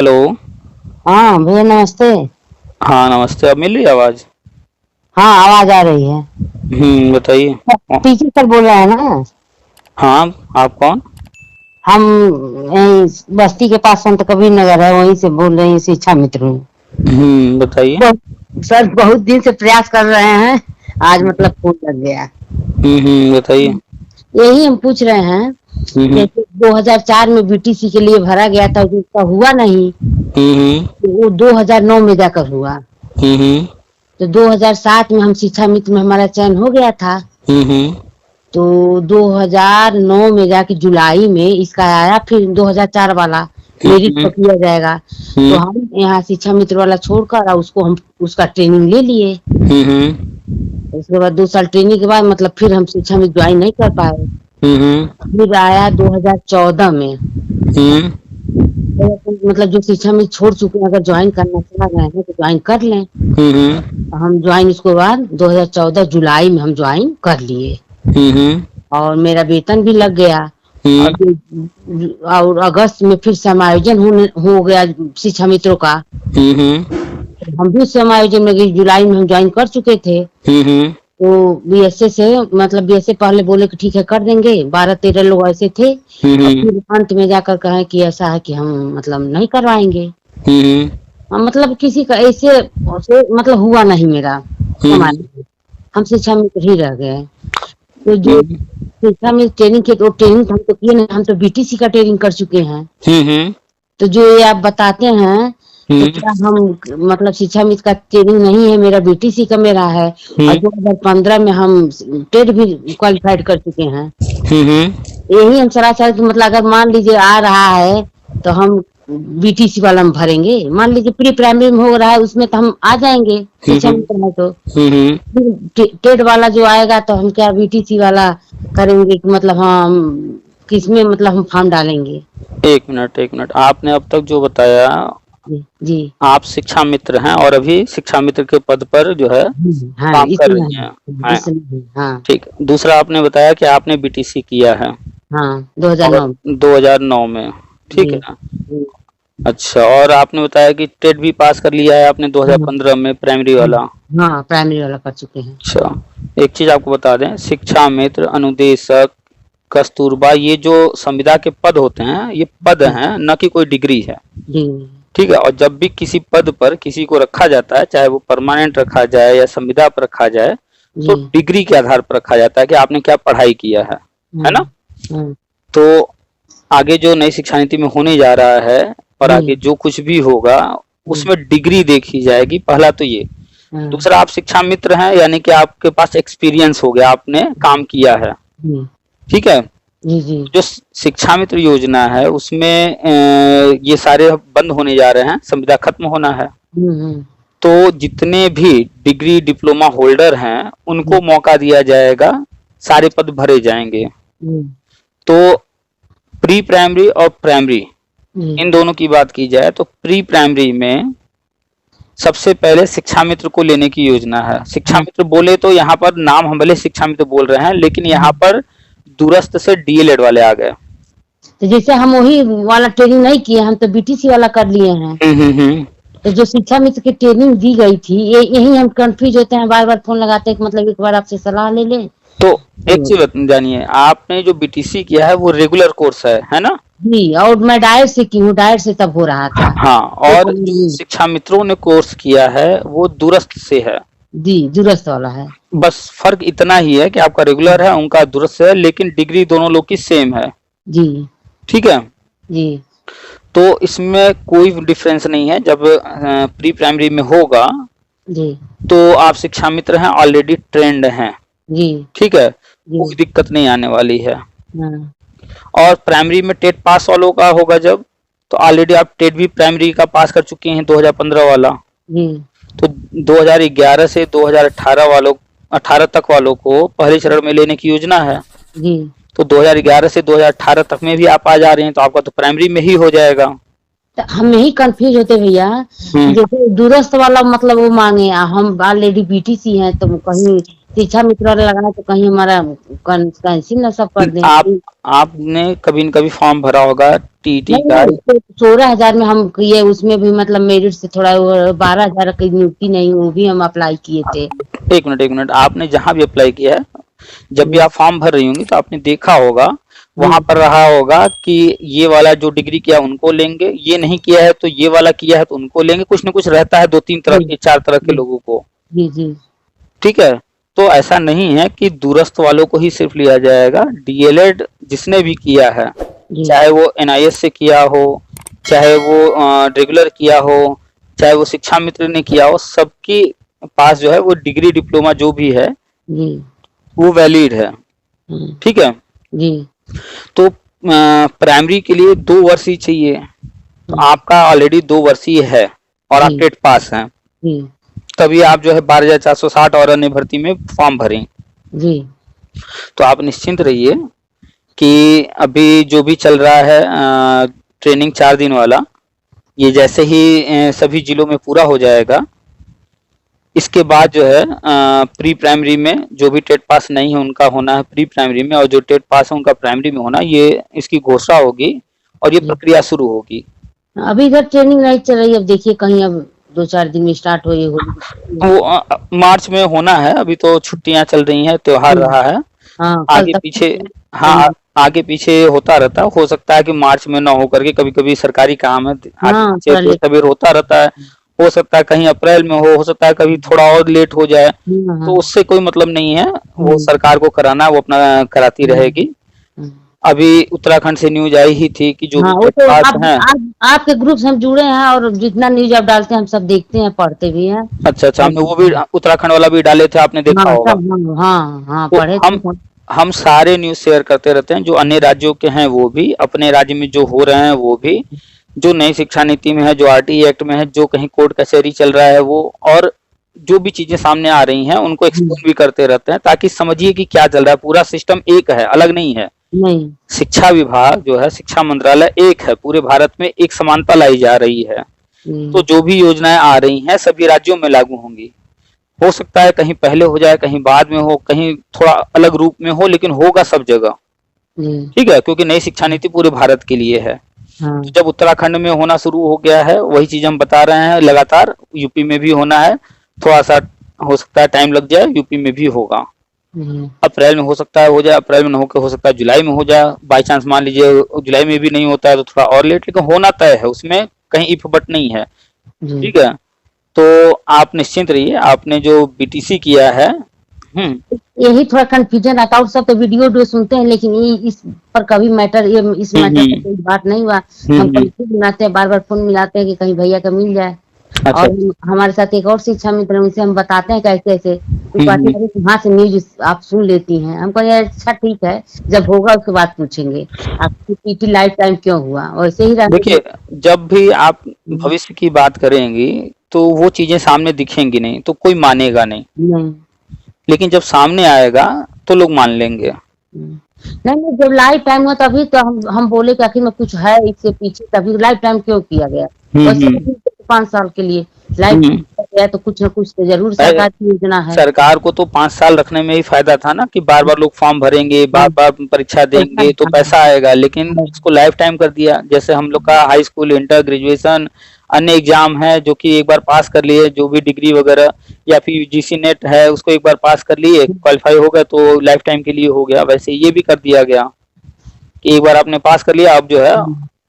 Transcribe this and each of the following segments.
Hello. हाँ भैया नमस्ते। हाँ नमस्ते, अब मिल रही आवाज? हाँ आवाज आ रही है। बताइए। टीचर सर बोल रहे हैं ना? हाँ, आप कौन? हम यहीं बस्ती के पास संत कबीर नगर है, वहीं से बोल रहे हैं, शिक्षा मित्र हूँ। बताइए। सर बहुत दिन से प्रयास कर रहे हैं, आज मतलब फोन लग गया। बताइए। यही हम पूछ रहे हैं, हम्म जैसे 2004 में बीटीसी के लिए भरा गया था, उसका हुआ नहीं, हम्म तो वो 2009 में जाकर हुआ। हम्म तो 2007 में हम शिक्षा मित्र में हमारा चयन हो गया था। हम्म तो 2009 में जाके जुलाई में इसका आया, फिर 2004 वाला मेरिट हम्म प्रक्रिया जाएगा। तो हम्म हम यहाँ शिक्षा मित्र वाला छोड़कर और उसको हम उसका ट्रेनिंग ले लिए। उसके बाद 2 साल ट्रेनिंग के बाद मतलब फिर हम शिक्षा में ज्वाइन नहीं कर पाए। फिर आया 2014 में। हम्म तो मतलब जो शिक्षा में छोड़ चुके हैं, अगर ज्वाइन करना चाह रहे हैं तो ज्वाइन कर लें। तो हम ज्वाइन उसके बाद 2014 जुलाई में हम ज्वाइन कर लिए और मेरा वेतन भी लग गया। और और अगस्त में फिर समायोजन हो गया शिक्षा मित्रों का। हम भी समायोजन में गए, जुलाई में हम ज्वाइन कर चुके थे। तो बीएसए से मतलब बीएसए पहले बोले कि ठीक है कर देंगे, 12-13 लोग ऐसे थे। और फिर अंत में जाकर कहे कि ऐसा है कि हम मतलब नहीं करवाएंगे। मतलब किसी का ऐसे मतलब हुआ नहीं मेरा हमारे, हम शिक्षा मित्र ही रह गए। तो जो शिक्षा में ट्रेनिंग के, तो ट्रेनिंग हम तो किए नहीं, हम तो बीटीसी का ट्रेनिंग कर चुके हैं। तो जो ये आप बताते हैं, तो क्या हम मतलब शिक्षा मित्र का ट्रेनिंग नहीं है, मेरा बीटीसी का मेरा है। और 2015 में हम टेट भी क्वालिफाइड कर चुके हैं। यही हम सरासर मतलब अगर मान लीजिए आ रहा है तो हम बीटीसी वाला में भरेंगे। मान लीजिए प्री प्राइमरी में हो रहा है, उसमें तो हम आ जाएंगे शिक्षा मित्र है तो। टेट वाला जो आएगा तो हम क्या बीटीसी वाला करेंगे कि मतलब हम किसमें मतलब हम फॉर्म डालेंगे। एक मिनट एक मिनट, आपने अब तक जो बताया, जी आप शिक्षा मित्र हैं और अभी शिक्षा मित्र के पद पर जो है हाँ काम कर इसमें, रही हैं। हाँ, हाँ ठीक। दूसरा आपने बताया कि आपने बीटीसी किया है हाँ और 2009। 2009 में, ठीक जी है ना? अच्छा, और आपने बताया कि टेट भी पास कर लिया है आपने 2015 में, प्राइमरी वाला। हाँ प्राइमरी वाला कर चुके हैं। अच्छा, एक चीज आपको बता दें, शिक्षा मित्र, अनुदेशक, कस्तूरबा, ये जो संविदा के पद होते हैं, ये पद हैं, न कि कोई डिग्री है। जी ठीक है। और जब भी किसी पद पर किसी को रखा जाता है, चाहे वो परमानेंट रखा जाए या संविदा पर रखा जाए, तो जी डिग्री के आधार पर रखा जाता है कि आपने क्या पढ़ाई किया है ना? तो आगे जो नई शिक्षा नीति में होने जा रहा है और आगे जो कुछ भी होगा, उसमें डिग्री देखी जाएगी, पहला तो ये। दूसरा, आप शिक्षा मित्र हैं यानी कि आपके पास एक्सपीरियंस हो गया, आपने काम किया है, ठीक है। जी जी जो शिक्षा मित्र योजना है उसमें ये सारे बंद होने जा रहे हैं, संविदा खत्म होना है। तो जितने भी डिग्री डिप्लोमा होल्डर हैं उनको मौका दिया जाएगा, सारे पद भरे जाएंगे। तो प्री प्राइमरी और प्राइमरी, इन दोनों की बात की जाए तो प्री प्राइमरी में सबसे पहले शिक्षा मित्र को लेने की योजना है। शिक्षा मित्र बोले तो यहाँ पर नाम हम भले शिक्षा मित्र बोल रहे हैं, लेकिन यहाँ पर दूरस्थ से डीएलएड वाले आ गए। तो जैसे हम वही वाला ट्रेनिंग नहीं किए, हम तो बीटीसी वाला कर लिए हैं। तो जो शिक्षा मित्र की ट्रेनिंग दी गई थी, यही हम कंफ्यूज होते हैं, बार बार फोन लगाते हैं कि मतलब एक बार आपसे सलाह ले लें। तो एक चीज जानिए, आपने जो बीटीसी किया है वो रेगुलर कोर्स है ना? जी, और मैं डायर से की हूँ, डायर से तब हो रहा था। हाँ, और जो शिक्षा मित्रों ने कोर्स किया है वो दूरस्थ से है। जी दूरस्थ वाला है। बस फर्क इतना ही है कि आपका रेगुलर है, उनका दूरस्थ है, लेकिन डिग्री दोनों लोग की सेम है। जी ठीक है। जी तो इसमें कोई डिफरेंस नहीं है। जब प्री प्राइमरी में होगा जी तो आप शिक्षा मित्र हैं, ऑलरेडी ट्रेंड हैं, जी ठीक है, कोई दिक्कत नहीं आने वाली है। हाँ, और प्राइमरी में टेट पास वालों का होगा जब, तो ऑलरेडी आप टेट भी प्राइमरी का पास कर चुके हैं 2015 वाला। जी तो 2011 से 2018 वालों 18 तक वालों को पहले चरण में लेने की योजना है। जी तो 2011 से 2018 तक में भी आप आ जा रहे हैं, तो आपका तो प्राइमरी में ही हो जाएगा। तो हम यही कंफ्यूज होते भैया कि जैसे दूरस्थ वाला मतलब वो मांगे, हम ऑलरेडी बीटीसी हैं तो कहीं शिक्षा मित्र वाला लगाना तो कहीं हमारा कैंसिल ना सब कर दें। आपने कभी न कभी फॉर्म भरा होगा टीटी का? 16,000 में हम किए, उसमें भी मतलब मेरिट से थोड़ा 12,000 की नियुक्ति नहीं, वो भी हम अप्लाई किए थे। एक मिनट, आपने जहाँ भी अप्लाई किया है, जब भी आप फॉर्म भर रही होंगी तो आपने देखा होगा वहां पर रहा होगा कि ये वाला जो डिग्री किया उनको लेंगे, ये नहीं किया है तो ये वाला किया है तो उनको लेंगे, कुछ न कुछ रहता है 2-3 तरह के 4 तरह के लोगों को। जी जी ठीक है, तो ऐसा नहीं है कि दूरस्थ वालों को ही सिर्फ लिया जाएगा। डीएलएड जिसने भी किया है, चाहे वो एनआईएस से किया हो, चाहे वो रेगुलर किया हो, चाहे वो शिक्षा मित्र ने किया हो, सबके पास जो है वो डिग्री डिप्लोमा जो भी है वो वैलिड है। ठीक है जी। तो प्राइमरी के लिए 2 वर्ष ही चाहिए, तो आपका ऑलरेडी 2 वर्ष ही है और आप टेट पास हैं, तभी आप जो है 12,460 और अन्य भर्ती में फॉर्म भरें जी। तो आप निश्चिंत रहिए कि अभी जो भी चल रहा है ट्रेनिंग 4 दिन वाला, ये जैसे ही सभी जिलों में पूरा हो जाएगा, इसके बाद जो है प्री प्राइमरी में जो भी टेट पास नहीं है उनका होना है प्री प्राइमरी में, और जो टेट पास है उनका प्राइमरी में होना, ये इसकी घोषणा होगी और ये प्रक्रिया शुरू होगी। अभी इधर ट्रेनिंग नहीं चल रही, अब देखिए कहीं अब 2-4 दिन में स्टार्ट हो, वो मार्च में होना है, अभी तो छुट्टियां चल रही हैं, त्योहार रहा है। आगे पीछे, हाँ आगे पीछे होता रहता है, हो सकता है कि मार्च में ना हो करके, कभी कभी सरकारी काम है आगे पीछे तभी होता रहता है, हो सकता है कहीं अप्रैल में हो सकता है कभी थोड़ा और लेट हो जाए, तो उससे कोई मतलब नहीं है, वो सरकार को कराना वो अपना कराती रहेगी। अभी उत्तराखंड से न्यूज आई ही थी कि जो भी तो आपके ग्रुप से हम जुड़े हैं और जितना न्यूज आप डालते हैं हम सब देखते हैं, पढ़ते भी हैं। अच्छा, हमने वो भी उत्तराखंड वाला भी डाले थे, आपने देखा होगा। पढ़े। हम सारे न्यूज शेयर करते रहते हैं, जो अन्य राज्यों के हैं वो भी, अपने राज्य में जो हो रहे हैं वो भी, जो नई शिक्षा नीति में है, जो आरटीई एक्ट में है, जो कहीं कोर्ट कचहरी चल रहा है वो, और जो भी चीजें सामने आ रही हैं उनको एक्सप्लेन भी करते रहते हैं, ताकि समझिए कि क्या चल रहा है। पूरा सिस्टम एक है, अलग नहीं है। नहीं। शिक्षा विभाग जो है, शिक्षा मंत्रालय एक है, पूरे भारत में एक समानता लाई जा रही है। तो जो भी योजनाएं आ रही हैं सभी राज्यों में लागू होंगी। हो सकता है कहीं पहले हो जाए, कहीं बाद में हो, कहीं थोड़ा अलग रूप में हो, लेकिन होगा सब जगह। ठीक है, क्योंकि नई शिक्षा नीति पूरे भारत के लिए है। तो जब उत्तराखंड में होना शुरू हो गया है, वही चीज हम बता रहे हैं, लगातार यूपी में भी होना है, थोड़ा सा हो सकता है टाइम लग जाए, यूपी में भी होगा। अप्रैल में हो सकता है हो जाए, अप्रैल में न होकर हो सकता है जुलाई में हो जाए, बाई चांस मान लीजिए जुलाई में भी नहीं होता है तो थोड़ा और लेट, लेकिन होना तय है, उसमें कहीं इफ बट नहीं है। ठीक है, तो आप निश्चिंत रहिए, आपने जो बीटीसी किया है, यही थोड़ा कंफ्यूजन आता है, और सब तो वीडियो सुनते हैं, लेकिन ये इस पर कभी मैटर, ये इस मैटर पर कोई बात नहीं हुआ। हम मिलाते हैं, बार बार फोन मिलाते हैं कि कहीं भैया का मिल जाए। अच्छा। और हमारे साथ एक और शिक्षा मित्र, उनसे हम बताते हैं कैसे कैसे, वहाँ से न्यूज आप सुन लेती हैं। हमको अच्छा ठीक है, जब होगा उसके बाद पूछेंगे आपकी पीटी लाइफ टाइम क्यों हुआ, वैसे ही। देखिए, जब भी आप भविष्य की बात करेंगी तो वो चीजें सामने दिखेंगी नहीं तो कोई मानेगा नहीं, लेकिन जब सामने आएगा तो लोग मान लेंगे। नहीं, जब लाइफ टाइम हुआ तभी तो हम बोले कि आखिर में कुछ है इसके पीछे, तभी लाइफ टाइम क्यों किया गया। 5 साल के लिए लाइफ गया तो कुछ न कुछ तो जरूर सरकार की योजना है। सरकार को तो 5 साल रखने में ही फायदा था ना, कि बार बार लोग फॉर्म भरेंगे, बार बार परीक्षा देंगे तो पैसा आएगा, लेकिन इसको लाइफ टाइम कर दिया। जैसे हम लोग का हाई स्कूल, इंटर, ग्रेजुएशन, अन्य एग्जाम है जो कि एक बार पास कर लिए, जो भी डिग्री वगैरह, या फिर यूजीसी नेट है उसको एक बार पास कर लिए, क्वालिफाई हो गया तो लाइफ टाइम के लिए हो गया। वैसे ये भी कर दिया गया कि एक बार आपने पास कर लिया, अब जो है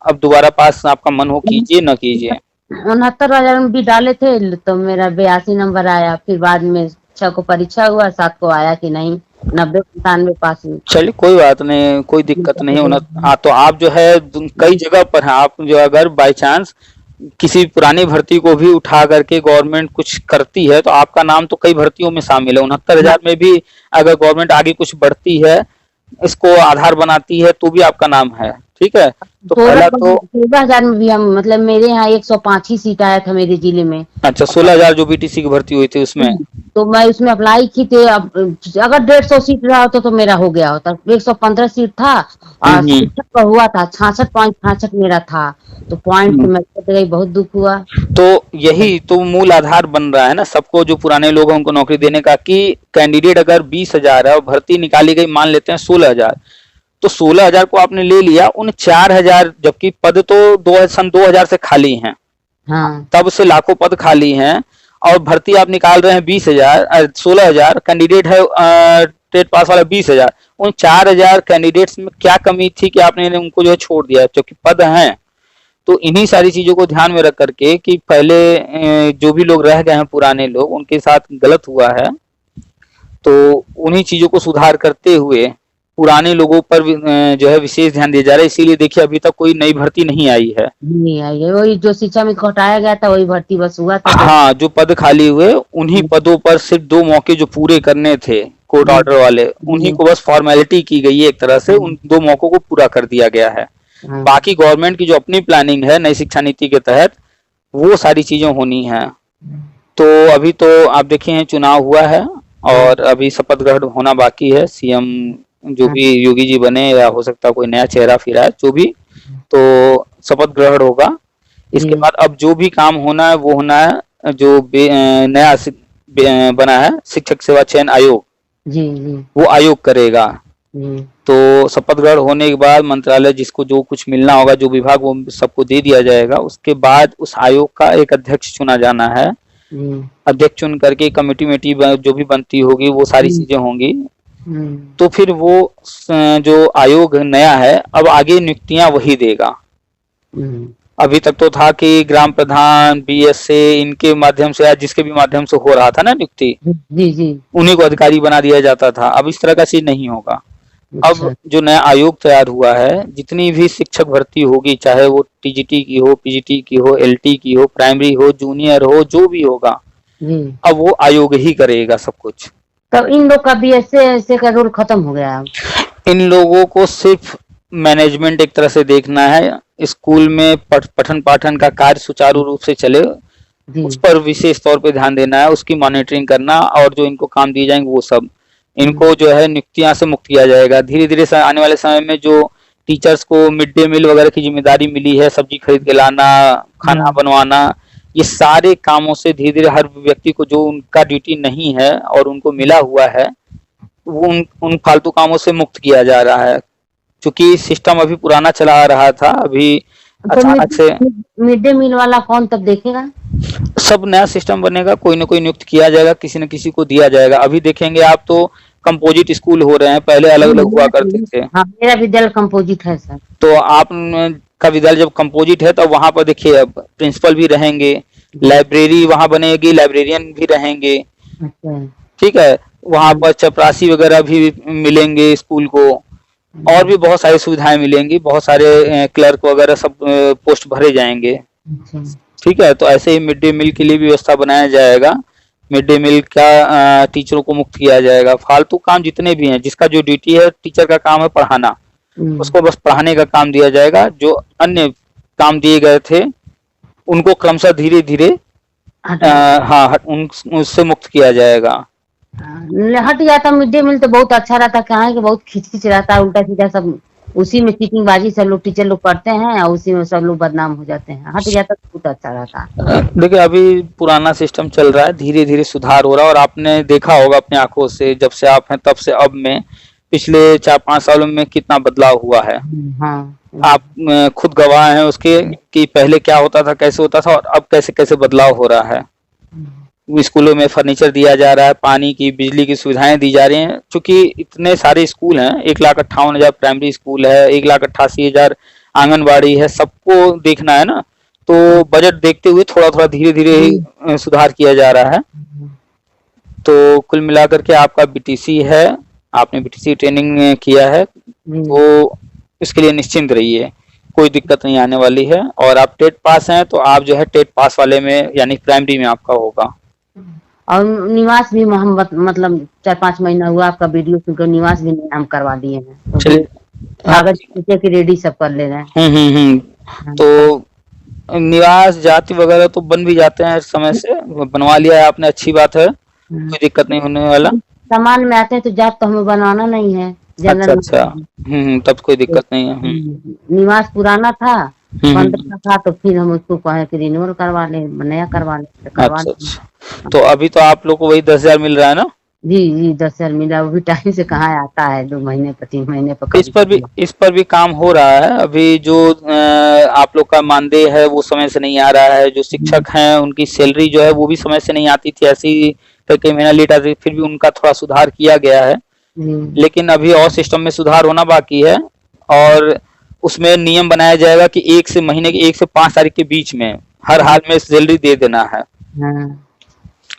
अब दोबारा पास आपका मन हो कीजिए न कीजिए। 69,000 में भी डाले थे तो मेरा 82 नंबर आया, फिर बाद में 6 को परीक्षा हुआ, 7 को आया कि नहीं, 90-95 पास हुई। चलिए कोई बात नहीं, कोई दिक्कत नहीं होना। हाँ, तो आप जो है कई जगह पर हैं, आप जो अगर बाई चांस किसी पुरानी भर्ती को भी उठा करके गवर्नमेंट कुछ करती है तो आपका नाम तो कई भर्तियों में शामिल है। 69,000 में भी अगर गवर्नमेंट आगे कुछ बढ़ती है, इसको आधार बनाती है, तो भी आपका नाम है। ठीक है, तो पहला तो 16,000 में भी हम, मतलब मेरे यहाँ 105 ही सीट आया था मेरे जिले में। अच्छा, 16,000 जो बीटीसी की भर्ती हुई थी उसमें, तो मैं उसमें अप्लाई की थी। अब अगर 150 सीट रहा होता तो मेरा हो गया होता। 115 सीट था और शिक्षक का हुआ था 66.66 मेरा था, तो पॉइंट तो मैं बहुत दुख हुआ। तो यही तो मूल आधार बन रहा है ना सबको, जो पुराने लोग हैं उनको नौकरी देने का, कि कैंडिडेट अगर 20,000 है और भर्ती निकाली गई मान लेते हैं 16,000, तो 16,000 को आपने ले लिया, उन 4,000 जबकि पद तो सन 2000 से खाली हैं, हाँ। तब से लाखों पद खाली हैं, और भर्ती आप निकाल रहे हैं 20,000 16,000, कैंडिडेट है टेट पास वाला 20,000, उन 4,000 कैंडिडेट्स में क्या कमी थी कि आपने उनको जो है छोड़ दिया, क्योंकि पद हैं। तो इन्हीं सारी चीजों को ध्यान में रख करके कि पहले जो भी लोग रह गए हैं पुराने लोग, उनके साथ गलत हुआ है, तो उन्हीं चीजों को सुधार करते हुए पुराने लोगों पर जो है विशेष ध्यान दिया जा रहा है। इसीलिए देखिए अभी तक कोई नई भर्ती नहीं आई है। नहीं आई है, वही जो शिक्षा में घटाया गया था वही भर्ती बस हुआ था। हाँ, जो पद खाली हुए उन्हीं पदों पर सिर्फ 2 मौके जो पूरे करने थे कोर्ट ऑर्डर वाले, उन्हीं को बस फॉर्मेलिटी की गई है एक तरह से, उन 2 मौकों को पूरा कर दिया गया है। बाकी गवर्नमेंट की जो अपनी प्लानिंग है नई शिक्षा नीति के तहत, वो सारी चीजें होनी है। तो अभी तो आप देखे चुनाव हुआ है और अभी शपथ ग्रहण होना बाकी है। सीएम जो भी योगी जी बने, या हो सकता है कोई नया चेहरा फिर आए, जो भी, तो शपथ ग्रहण होगा। इसके बाद अब जो भी काम होना है वो होना है, जो नया बना है शिक्षक सेवा चयन आयोग, जी, वो आयोग करेगा। तो शपथ ग्रहण होने के बाद मंत्रालय जिसको जो कुछ मिलना होगा, जो विभाग, वो सबको दे दिया जाएगा। उसके बाद उस आयोग का एक अध्यक्ष चुना जाना है। अध्यक्ष चुन करके कमेटी जो भी बनती होगी वो सारी चीजें होंगी। तो फिर वो जो आयोग नया है अब आगे नियुक्तियां वही देगा। अभी तक तो था कि ग्राम प्रधान, बीएसए, इनके माध्यम से या जिसके भी माध्यम से हो रहा था ना नियुक्ति, जी, उन्हीं को अधिकारी बना दिया जाता था। अब इस तरह का चीज नहीं होगा। अब जो नया आयोग तैयार हुआ है, जितनी भी शिक्षक भर्ती होगी, चाहे वो टीजीटी की हो, पीजीटी की हो, एलटी की हो, प्राइमरी हो, जूनियर हो, जो भी होगा, अब वो आयोग ही करेगा सब कुछ। तब इन लोग का बीएसए का रोल खत्म हो गया। इन लोगों को सिर्फ मैनेजमेंट एक तरह से देखना है, स्कूल में पठन पाठन का कार्य सुचारू रूप से चले, उस पर विशेष तौर पे ध्यान देना है, उसकी मॉनिटरिंग करना, और जो इनको काम दिए जाएंगे वो सब, इनको जो है नियुक्तियां से मुक्त किया जाएगा। धीरे धीरे आने वाले समय में जो टीचर्स को मिड डे मील वगैरह की जिम्मेदारी मिली है, सब्जी खरीद के लाना, खाना बनवाना, ये सारे कामों से धीरे धीरे हर व्यक्ति को जो उनका ड्यूटी नहीं है और उनको मिला हुआ है, वो उन फालतू कामों से मुक्त किया जा रहा है। क्योंकि सिस्टम अभी पुराना चला आ रहा था, अभी अचानक से मिड डे मील वाला कौन तब देखेगा? सब नया सिस्टम बनेगा, कोई ना कोई नियुक्त किया जाएगा, किसी न किसी को दिया जाएगा। अभी देखेंगे आप तो कंपोजिट स्कूल हो रहे हैं, पहले अलग अलग हुआ करते थे। हाँ, मेरा विद्यालय कंपोजिट है सर। तो आप का विद्यालय जब कंपोजिट है तब वहां पर देखिए अब प्रिंसिपल भी रहेंगे, लाइब्रेरी वहां बनेगी, लाइब्रेरियन भी रहेंगे, ठीक है, वहां पर चपरासी वगैरह भी मिलेंगे स्कूल को, और भी बहुत सारी सुविधाएं मिलेंगी, बहुत सारे क्लर्क वगैरह सब पोस्ट भरे जाएंगे, ठीक है। तो ऐसे ही मिड डे मील के लिए भी व्यवस्था बनाया जाएगा। मिड डे मील का टीचरों को मुक्त किया जाएगा। फालतू काम जितने भी हैं, जिसका जो ड्यूटी है, टीचर का काम है पढ़ाना, उसको बस पढ़ाने का काम दिया जाएगा। जो अन्य काम दिए गए थे उनको क्रमशः धीरे धीरे उससे मुक्त किया जाएगा। हट गया था मिड डे मील तो बहुत अच्छा रहता, क्या है कि बहुत खिचखिच रहता है, उल्टा सीधा सब उसी में चीटिंगबाजी सब लोग टीचर लोग पढ़ते हैं और उसी में सब लोग बदनाम हो जाते हैं। हट गया तो बहुत अच्छा रहता। देखिए अभी पुराना सिस्टम चल रहा है, धीरे धीरे सुधार हो रहा है, और आपने देखा होगा अपनी आंखों से, जब से आप हैं तब से अब में पिछले 4-5 सालों में कितना बदलाव हुआ है। हाँ, आप खुद गवाह हैं उसके कि पहले क्या होता था, कैसे होता था, और अब कैसे कैसे बदलाव हो रहा है। स्कूलों में फर्नीचर दिया जा रहा है, पानी की, बिजली की सुविधाएं दी जा रही हैं। चूंकि इतने सारे स्कूल हैं, 1,58,000 प्राइमरी स्कूल है, 1,88,000 आंगनबाड़ी है, सबको देखना है ना, तो बजट देखते हुए थोड़ा थोड़ा धीरे धीरे सुधार किया जा रहा है। तो कुल मिलाकर के आपका बीटीसी है, आपने बीटीसी ट्रेनिंग किया है, तो इसके लिए निश्चिंत रहिए, कोई दिक्कत नहीं आने वाली है। और आप टेट पास हैं तो आप जो है टेट पास वाले में यानी प्राइमरी में आपका होगा। और निवास भी हम मतलब 4-5 महीना हुआ आपका वीडियो क्योंकि निवास भी हम करवा दिए हैं, चलिए कागज की रेडी सब कर ले रहे हैं। तो निवास जाति वगैरह तो बन भी जाते हैं, समय से बनवा लिया है आपने, अच्छी बात है, कोई दिक्कत नहीं होने वाला। सामान में आते हैं तो जात तो हमें बनाना नहीं है। अच्छा, तब कोई दिक्कत नहीं है। निवास पुराना था 15 था तो फिर हम उसको कहे कि रिन्यूअल करवा ले, नया करवा ले, करवा अच्छा ले। अच्छा। तो अभी तो आप लोग को वही 10,000 मिल रहा है ना? जी जी 10,000 मिला, वो भी टाइम से कहाँ आता है, 2 महीने पर 3 महीने पर इस कभी पर भी कभी। इस पर भी काम हो रहा है। अभी जो आप लोग का मानदेय है वो समय से नहीं आ रहा है। जो शिक्षक हैं उनकी सैलरी जो है वो भी समय से नहीं आती थी, ऐसी कई महीना लेट आती, फिर भी उनका थोड़ा सुधार किया गया है। लेकिन अभी और सिस्टम में सुधार होना बाकी है, और उसमें नियम बनाया जाएगा कि महीने के 1 से 5 तारीख के बीच में हर हाल में सैलरी दे देना है। हाँ।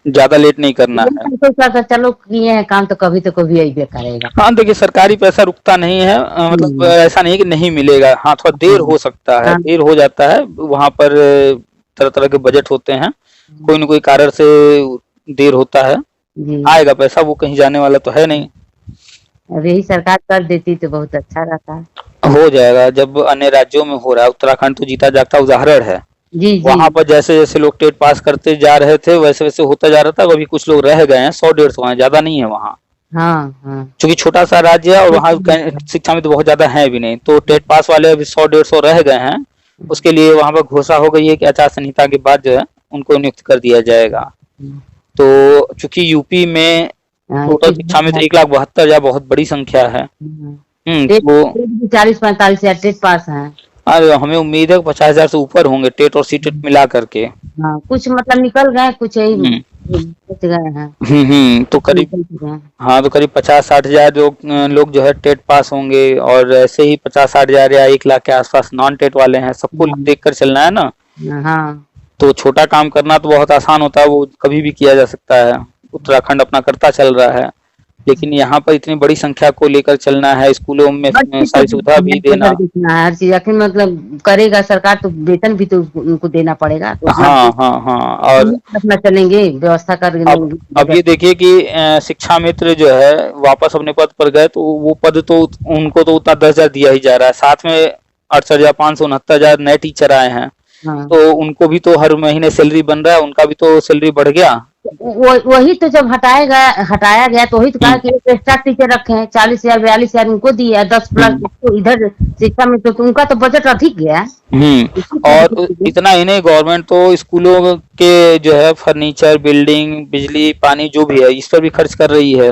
ज्यादा लेट नहीं करना है। तो चलो किए हैं काम तो कभी अइबे करेगा। हाँ देखिए, सरकारी पैसा रुकता नहीं है, मतलब ऐसा नहीं कि नहीं मिलेगा। हाँ थोड़ा देर हो सकता है, देर हो जाता है, वहाँ पर तरह तरह के बजट होते हैं, कोई न कोई कारण से देर होता है। आएगा पैसा, वो कहीं जाने वाला तो है नहीं। अब यही सरकार कर देती तो बहुत अच्छा रहता है। हो जाएगा, जब अन्य राज्यों में हो रहा है। उत्तराखंड तो जीता जागता उदाहरण है। जी वहाँ पर जैसे जैसे लोग टेट पास करते जा रहे थे वैसे वैसे होता जा रहा था। अभी कुछ लोग रह गए हैं, 100-150 हैं, ज्यादा नहीं है वहाँ। हाँ हाँ। क्योंकि छोटा सा राज्य है और वहाँ शिक्षा में तो बहुत ज्यादा है भी नहीं, तो टेट पास वाले अभी 100-150 रह गए हैं। उसके लिए वहाँ पर घोषणा हो गई है कि आचार संहिता के बाद जो है उनको नियुक्त कर दिया जाएगा। तो चूंकि यूपी में टोटल शिक्षा में तो 1,72,000 बहुत बड़ी संख्या है। तो 40-45 हजार टेट पास है। अरे हमें उम्मीद है 50,000 से ऊपर होंगे टेट और सीटेट मिला करके। हाँ, कुछ मतलब निकल गए, कुछ यही बच गए हैं। तो करीब, हाँ तो करीब 50-60 हजार लोग जो है टेट पास होंगे, और ऐसे ही 50-60 हजार या 1 लाख के आसपास नॉन टेट वाले हैं। सबको देख कर चलना है ना। हाँ। तो छोटा काम करना तो बहुत आसान होता है, वो कभी भी किया जा सकता है। उत्तराखंड अपना करता चल रहा है, लेकिन यहाँ पर इतनी बड़ी संख्या को लेकर चलना है, स्कूलों में सारी सुविधा भी देना, हर चीज आखिर मतलब करेगा सरकार तो वेतन भी तो उनको देना पड़ेगा। तो हाँ हाँ हाँ। और अपना चलेंगे, व्यवस्था कर लेंगे। अब ये देखिए कि शिक्षा मित्र जो है वापस अपने पद पर गए, तो वो पद तो उनको तो उतना 10,000 दिया ही जा रहा है, साथ में 68,569 नए टीचर आए हैं। तो उनको भी तो हर महीने सैलरी बन रहा है, उनका भी तो सैलरी बढ़ गया। वही तो जब हटाया गया तो वही तो कहा कि एक्स्ट्रा टीचर रखे हैं, 40,000 42,000 उनको दिया, 10 प्लस तो इधर शिक्षा में तो उनका तो बजट अधिक गया। और इतना ही नहीं, गवर्नमेंट तो स्कूलों के जो है फर्नीचर, बिल्डिंग, बिजली, पानी जो भी है इस पर भी खर्च कर रही है।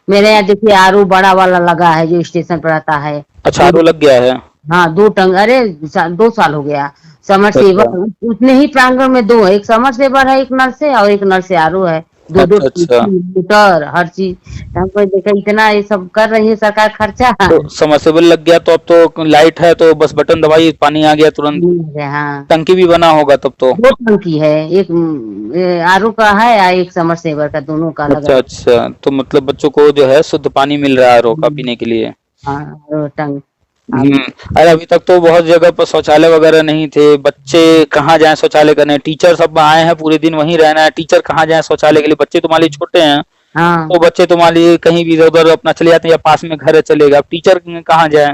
मेरे यहाँ देखिए आरओ बड़ा वाला लगा है जो स्टेशन पर आता है। अच्छा, आरओ लग गया है? हाँ 2 टंग, अरे 2 साल हो गया। समर सेवर उतने ही प्रांगण में 2 है, एक समर सेवर है, एक नल से, और एक नल से आरओ है। 2-2 मीटर हर चीज। हमको देखा इतना ये सब कर रही है सरकार खर्चा। तो समरसेबल लग गया तो अब तो लाइट है तो बस बटन दबाई पानी आ गया तुरंत। हाँ। टंकी भी बना होगा तब तो? 2 टंकी है, एक आरओ का है या एक समर सेवर का, दोनों का लगा। अच्छा अच्छा, तो मतलब बच्चों को जो है शुद्ध पानी मिल रहा है आरओ का पीने के लिए? हाँ टंग। अरे अभी तक तो बहुत जगह पर शौचालय वगैरह नहीं थे, बच्चे कहाँ जाएं शौचालय करने। टीचर सब आए हैं, पूरे दिन वहीं रहना है, टीचर कहाँ जाएं शौचालय के लिए। बच्चे तुम्हारे छोटे हैं। हाँ। तो बच्चे तुम्हारे कहीं भी इधर उधर अपना चले जाते हैं, या पास में घर है चलेगा, टीचर कहाँ जाए,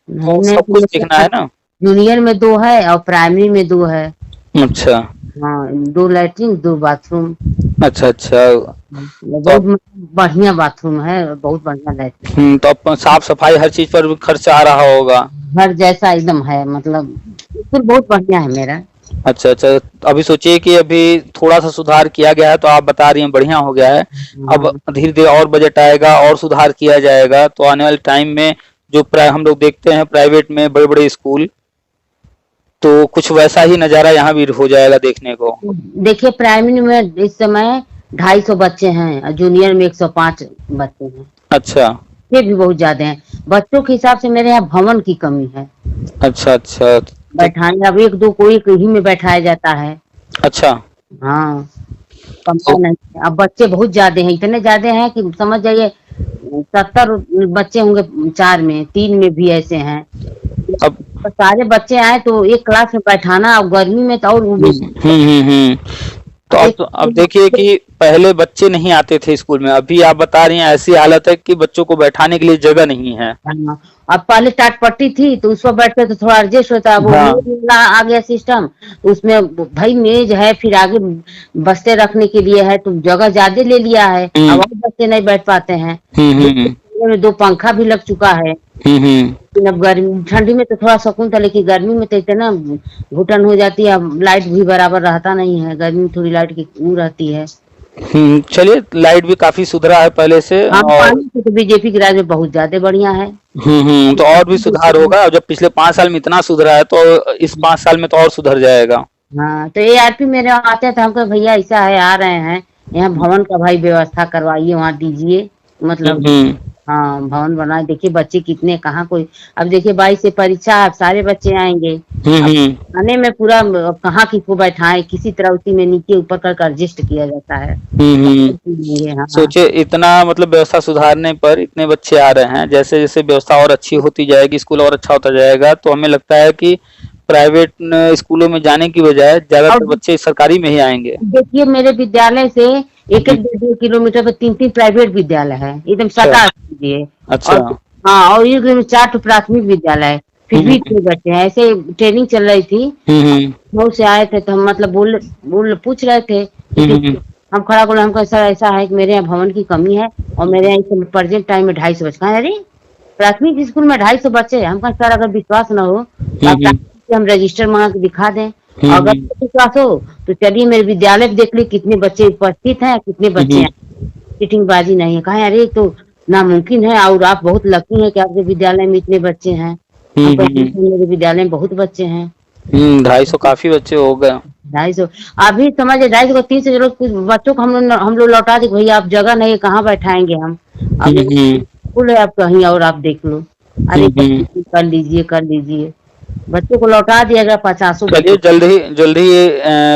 तो सब कुछ देखना है ना। जूनियर में 2 है और प्राइमरी में 2 है। अच्छा हाँ, 2 लैट्रिन 2 बाथरूम। अच्छा अच्छा, बहुत बढ़िया बाथरूम है, बहुत बढ़िया लैट्रिन। तो अब साफ सफाई हर चीज पर खर्च आ रहा होगा। घर जैसा एकदम है, मतलब स्कूल बहुत बढ़िया है मेरा। अच्छा अच्छा, अभी सोचिए कि अभी थोड़ा सा सुधार किया गया है, तो आप बता रही हैं बढ़िया हो गया है। अब धीरे धीरे और बजट आएगा और सुधार किया जाएगा, तो आने वाले टाइम में जो हम लोग देखते हैं प्राइवेट में बड़े बड़े स्कूल, तो कुछ वैसा ही नजारा यहाँ भी हो जाएगा देखने को। देखिए प्राइमरी में इस समय 250 बच्चे हैं और जूनियर में 105 बच्चे हैं। अच्छा, ये भी बहुत ज्यादा है बच्चों के हिसाब से। मेरे यहाँ भवन की कमी है। अच्छा अच्छा, बैठाने अब 1-2 को एक ही में बैठाया जाता है। अच्छा हाँ, कमरा नहीं। अब बच्चे बहुत ज्यादा हैं, इतने ज्यादा हैं कि समझ जाइए 70 बच्चे होंगे 4 में, 3 में भी ऐसे हैं। अब सारे बच्चे आए तो एक क्लास में बैठाना, और गर्मी में तो और तो अब देखिए कि पहले बच्चे नहीं आते थे स्कूल में, अभी आप बता रही हैं ऐसी हालत है कि बच्चों को बैठाने के लिए जगह नहीं है। अब पहले टाट पट्टी थी तो उस पर बैठते तो थोड़ा एडजस्ट होता है। वो आ गया सिस्टम, तो उसमें भाई मेज है, फिर आगे बस्ते रखने के लिए है, तो जगह ज्यादा ले लिया है, अब बच्चे नहीं बैठ पाते हैं। में 2 पंखा भी लग चुका है। लेकिन अब गर्मी ठंडी में तो थोड़ा सुकून था, लेकिन गर्मी में तो इतना घुटन हो जाती है। अब लाइट भी बराबर रहता नहीं है, गर्मी में थोड़ी लाइट की वो रहती है। चलिए, लाइट भी काफी सुधरा है पहले से। हाँ, और पानी से तो बीजेपी के राज में बहुत ज्यादा बढ़िया है। तो और भी सुधार होगा। जब पिछले 5 साल में इतना सुधरा है तो इस 5 साल में तो और सुधर जाएगा। हाँ, तो ARP मेरे आते थे, हम कहे भैया ऐसा है, आ रहे हैं यहाँ भवन का भाई व्यवस्था करवाइए, वहाँ दीजिए, मतलब हाँ भवन बनाए। देखिए बच्चे कितने, कहाँ कोई, अब देखिए 22 से परीक्षा है, सारे बच्चे आएंगे। आने में पूरा कहाँ किसको बैठाए, किसी तरह उसी में नीचे ऊपर कर एडजस्ट किया जाता है। हाँ। सोचे इतना मतलब व्यवस्था सुधारने पर इतने बच्चे आ रहे हैं, जैसे जैसे व्यवस्था और अच्छी होती जाएगी, स्कूल और अच्छा होता जाएगा, तो हमें लगता है कि प्राइवेट स्कूलों में जाने की बजाय ज्यादातर बच्चे सरकारी में ही आएंगे। देखिए मेरे विद्यालय से 1-1 किलोमीटर पर 3-3 प्राइवेट विद्यालय है, एकदम सटा दीजिए। अच्छा। हाँ, और 4 प्राथमिक विद्यालय है, फिर भी इतने बच्चे हैं। ऐसे ट्रेनिंग चल रही थी, बहुत से आए थे, तो हम मतलब पूछ रहे थे, हम खड़ा बोले, हमको सर ऐसा है कि मेरे यहाँ भवन की कमी है, और मेरे यहाँ प्रेजेंट टाइम में 250 बच्चे। अरे प्राथमिक स्कूल में 250 बच्चे हैं। हमको सर अगर विश्वास न हो तो हम रजिस्टर मंगा के दिखा दें, अगर विश्वास हो तो चलिए मेरे विद्यालय में देख ली कितने बच्चे उपस्थित हैं, कितने बच्चे हैं, सीटिंगबाजी नहीं है। कहा अरे तो नामुमकिन है, और आप बहुत लकी हैं कि आपके विद्यालय में इतने बच्चे हैं। मेरे विद्यालय में बहुत बच्चे हैं। 250 काफी बच्चे हो गए। 250 अभी समझे, 250 को 300 जरूरत, कुछ बच्चों को हम लोग लौटा दे, भैया आप जगह नहीं है, कहाँ बैठाएंगे हम, स्कूल है, आप कहीं और आप देख लो। अरे कर लीजिए, बच्चों को लौटा दिया गया 50। चलिए जल्द ही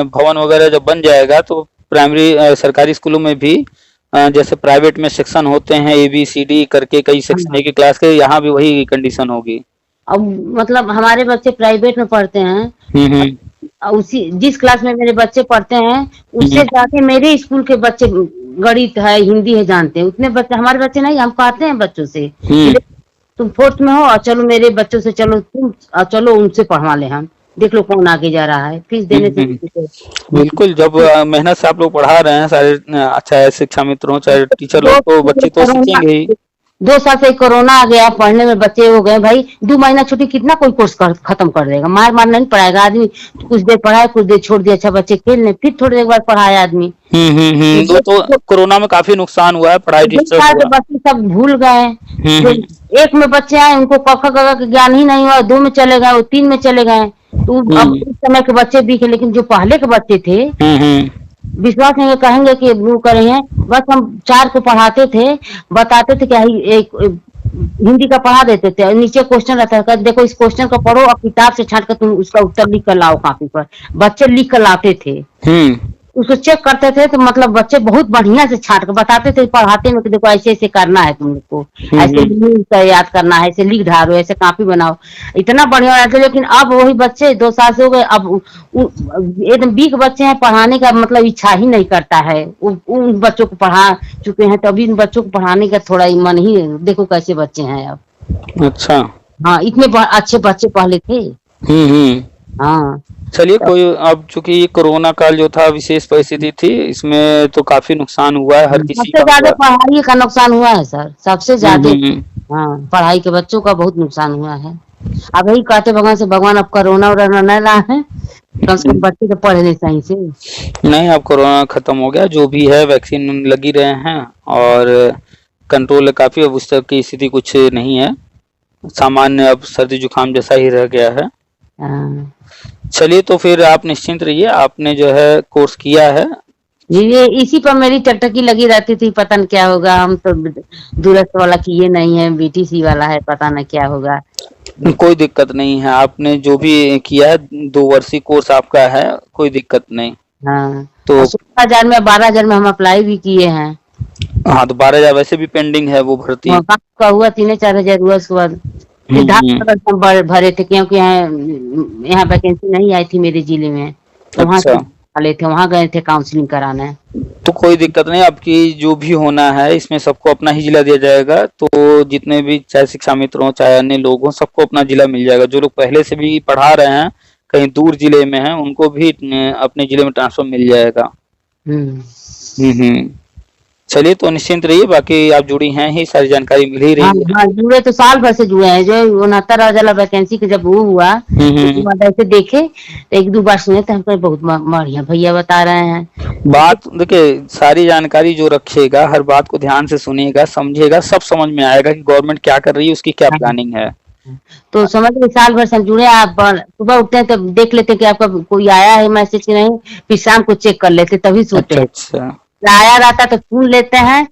भवन वगैरह जब बन जाएगा तो प्राइमरी सरकारी स्कूलों में भी जैसे प्राइवेट में सेक्शन होते हैं ABCD करके, कई सेक्शन एक क्लास के, यहाँ भी वही कंडीशन होगी। अब मतलब हमारे बच्चे प्राइवेट में पढ़ते हैं, उसी जिस क्लास में मेरे बच्चे पढ़ते हैं उससे ज्यादा मेरे स्कूल के बच्चे गणित है, हिंदी है जानते हैं। उतने बच्चे हमारे बच्चे नहीं, हम कहते हैं बच्चों से तुम 4th में हो और चलो मेरे बच्चों से, चलो उनसे पढ़वा ले, हम देख लो कौन आगे जा रहा है, फीस देने से। बिल्कुल, जब मेहनत से आप लोग पढ़ा रहे हैं सारे, अच्छा शिक्षा मित्र हो चाहे टीचर लोग, तो बच्चे तो सीखेंगे ही। 2 साल से कोरोना आ गया, पढ़ने में बच्चे हो गए भाई। 2 महीना छुट्टी कितना कोई कोर्स खत्म कर देगा, मार नहीं पढ़ाएगा आदमी। कुछ देर पढ़ाए, कुछ देर छोड़ दिया, अच्छा बच्चे खेल लें, फिर थोड़ी देर बाद पढ़ाया आदमी। तो कोरोना में काफी नुकसान हुआ है, पढ़ाई बच्चे सब भूल गए। 1 में बच्चे आए, उनको क ख ग घ ज्ञान ही नहीं हुआ, 2 में चले गए, 3 में चले गए। तो अब इस समय के बच्चे दिखे, लेकिन जो पहले के बच्चे थे विश्वास नहीं कहेंगे कि वो करे हैं। बस हम 4 को पढ़ाते थे, बताते थे क्या एक हिंदी का पढ़ा देते थे, नीचे क्वेश्चन रहता है, देखो इस क्वेश्चन को पढ़ो और किताब से छांट कर तुम उसका उत्तर लिख कर लाओ कापी पर। बच्चे लिख कर लाते थे, उसको चेक करते थे, तो मतलब बच्चे बहुत बढ़िया से छांट कर बताते थे पढ़ाते में कि देखो ऐसे ऐसे करना है तुम लोग को, ऐसे याद करना है, ऐसे लिख ढालो, ऐसे कॉपी बनाओ, इतना बढ़िया रहता है। लेकिन अब वही बच्चे 2 साल से हो गए, अब एकदम वीक बच्चे हैं, पढ़ाने का मतलब इच्छा ही नहीं करता है। उन बच्चों को पढ़ा चुके हैं, तभी इन बच्चों को पढ़ाने का थोड़ा मन ही, देखो कैसे बच्चे हैं अब। अच्छा, हाँ, इतने अच्छे बच्चे पहले थे। हाँ, चलिए कोई, अब चूंकि कोरोना काल जो था विशेष परिस्थिति थी, इसमें तो काफी नुकसान हुआ है हर किसी का। सबसे ज्यादा पढ़ाई का नुकसान हुआ है सर, सबसे ज्यादा। हाँ, पढ़ाई के बच्चों का बहुत नुकसान हुआ है। अब यही कहते भगवान से, भगवान अब कोरोना न ला है, कम से कम बच्चे तो पढ़े नहीं सही से। नहीं, अब कोरोना खत्म हो गया, जो भी है वैक्सीन लगी रहे हैं और कंट्रोल है काफी। अब उस तरह की स्थिति कुछ नहीं है, सामान्य अब सर्दी जुकाम जैसा ही रह गया है। चलिए, तो फिर आप निश्चिंत रहिए, आपने जो है कोर्स किया है। ये इसी पर मेरी टकटकी लगी रहती थी, पता न क्या होगा। हम तो दूरस्थ वाला किए नहीं है, BTC वाला है, पता न क्या होगा। कोई दिक्कत नहीं है, आपने जो भी किया है 2 वर्षीय कोर्स आपका है, कोई दिक्कत नहीं। हाँ, तो 16,000 में 12,000 में हम अप्लाई भी किए हैं। हाँ, तो 12,000 वैसे भी पेंडिंग है वो भर्ती। हुआ 3-4 हुआ, उसके बाद भरे थे, क्योंकि यहाँ वैकेंसी नहीं आई थी मेरे जिले में, तो वहाँ थे, वहाँ गए थे काउंसलिंग कराने। तो कोई दिक्कत नहीं, आपकी जो भी होना है इसमें सबको अपना ही जिला दिया जाएगा। तो जितने भी चाहे शिक्षा मित्र हो चाहे अन्य लोग हो, सबको अपना जिला मिल जाएगा। जो लोग पहले से भी पढ़ा रहे हैं कहीं दूर जिले में हैं, उनको भी अपने जिले में ट्रांसफर मिल जाएगा। चलिए तो निश्चिंत रहिए, बाकी आप जुड़ी हैं ही, सारी जानकारी मिल ही रही हाँ है। हाँ, जुड़े तो साल भर से जुड़े हैं। जो 69 वाला वैकेंसी के जब वो हुआ उसके बाद ऐसे देखे तो एक दो बार सुने तो हमको बहुत बढ़िया भैया बता रहे हैं। बात देखिए, सारी जानकारी जो रखेगा, हर बात को ध्यान से सुनेगा, समझेगा, सब समझ में आएगा कि गवर्नमेंट क्या कर रही है, उसकी क्या प्लानिंग है। तो समझ लीजिए साल भर से हम जुड़े हैं। आप सुबह उठते हैं तब देख लेते हैं कि आपका कोई आया है मैसेज की नहीं, फिर शाम को चेक कर लेते तभी सोते हैं। अच्छा। आया रहता तो सुन लेते हैं।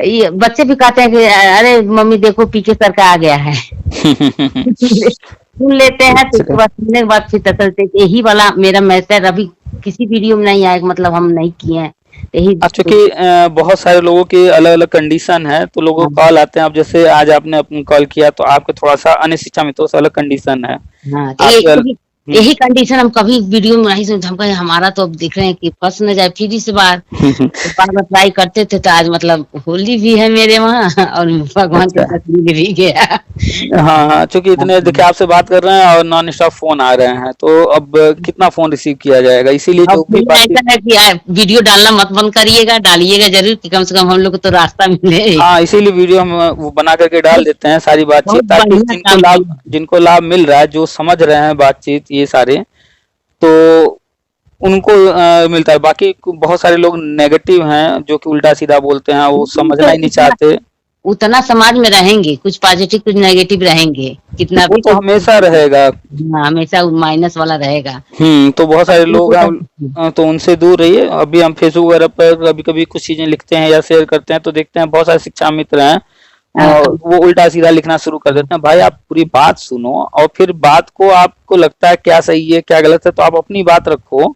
ये बच्चे भी कहते हैं कि अरे मम्मी देखो पीके सर का आ गया है। सुन लेते हैं तो उसके बाद सुनने के बाद फिर पता चलता है कि यही वाला मेरा मैसेज अभी किसी वीडियो में नहीं आएगा, मतलब हम नहीं किए हैं यही। क्योंकि बहुत सारे लोगों की अलग अलग कंडीशन है, तो लोगों को कॉल आते हैं। अब जैसे आज आपने अपनी कॉल किया तो आपके थोड़ा सा अन्य शिक्षा मित्रों से अलग कंडीशन है। हाँ, तो यही कंडीशन हम कभी वीडियो में नहीं सुनते। हम कहे हमारा तो अब देख रहे हैं कि फंस न जाए फ्री से बाहर। तो बार बार ट्राई करते थे, तो आज मतलब होली भी है मेरे वहाँ और भगवान के साथ भी गया। हाँ, चूंकि इतने देखिए आपसे बात कर रहे हैं और नॉन स्टॉप फोन आ रहे हैं, तो अब कितना फोन रिसीव किया जाएगा, इसीलिए जो भी ऐसा है कि वीडियो डालना मत बंद करिएगा, डालिएगा जरूर कि कम से कम हम लोग को तो रास्ता मिले। हाँ, इसीलिए वीडियो हम वो बना करके डाल देते हैं सारी बातचीत, ताकि जिनको लाभ मिल रहा है, जो समझ रहे हैं बातचीत ये सारे, तो उनको मिलता है। बाकी बहुत सारे लोग नेगेटिव हैं जो कि उल्टा सीधा बोलते हैं, वो समझना ही नहीं चाहते। उतना समाज में रहेंगे, कुछ पॉजिटिव कुछ नेगेटिव रहेंगे, कितना भी तो हमेशा रहेगा, हमेशा माइनस वाला रहेगा। तो बहुत सारे लोग हैं, तो उनसे दूर रहिए। अभी हम फेसबुक वगैरह पर कभी कभी कुछ चीजें लिखते हैं या शेयर करते हैं, तो देखते हैं बहुत सारे शिक्षा मित्र हैं और वो उल्टा सीधा लिखना शुरू कर देते हैं। भाई आप पूरी बात सुनो, और फिर बात को आपको लगता है क्या सही है क्या गलत है, तो आप अपनी बात रखो।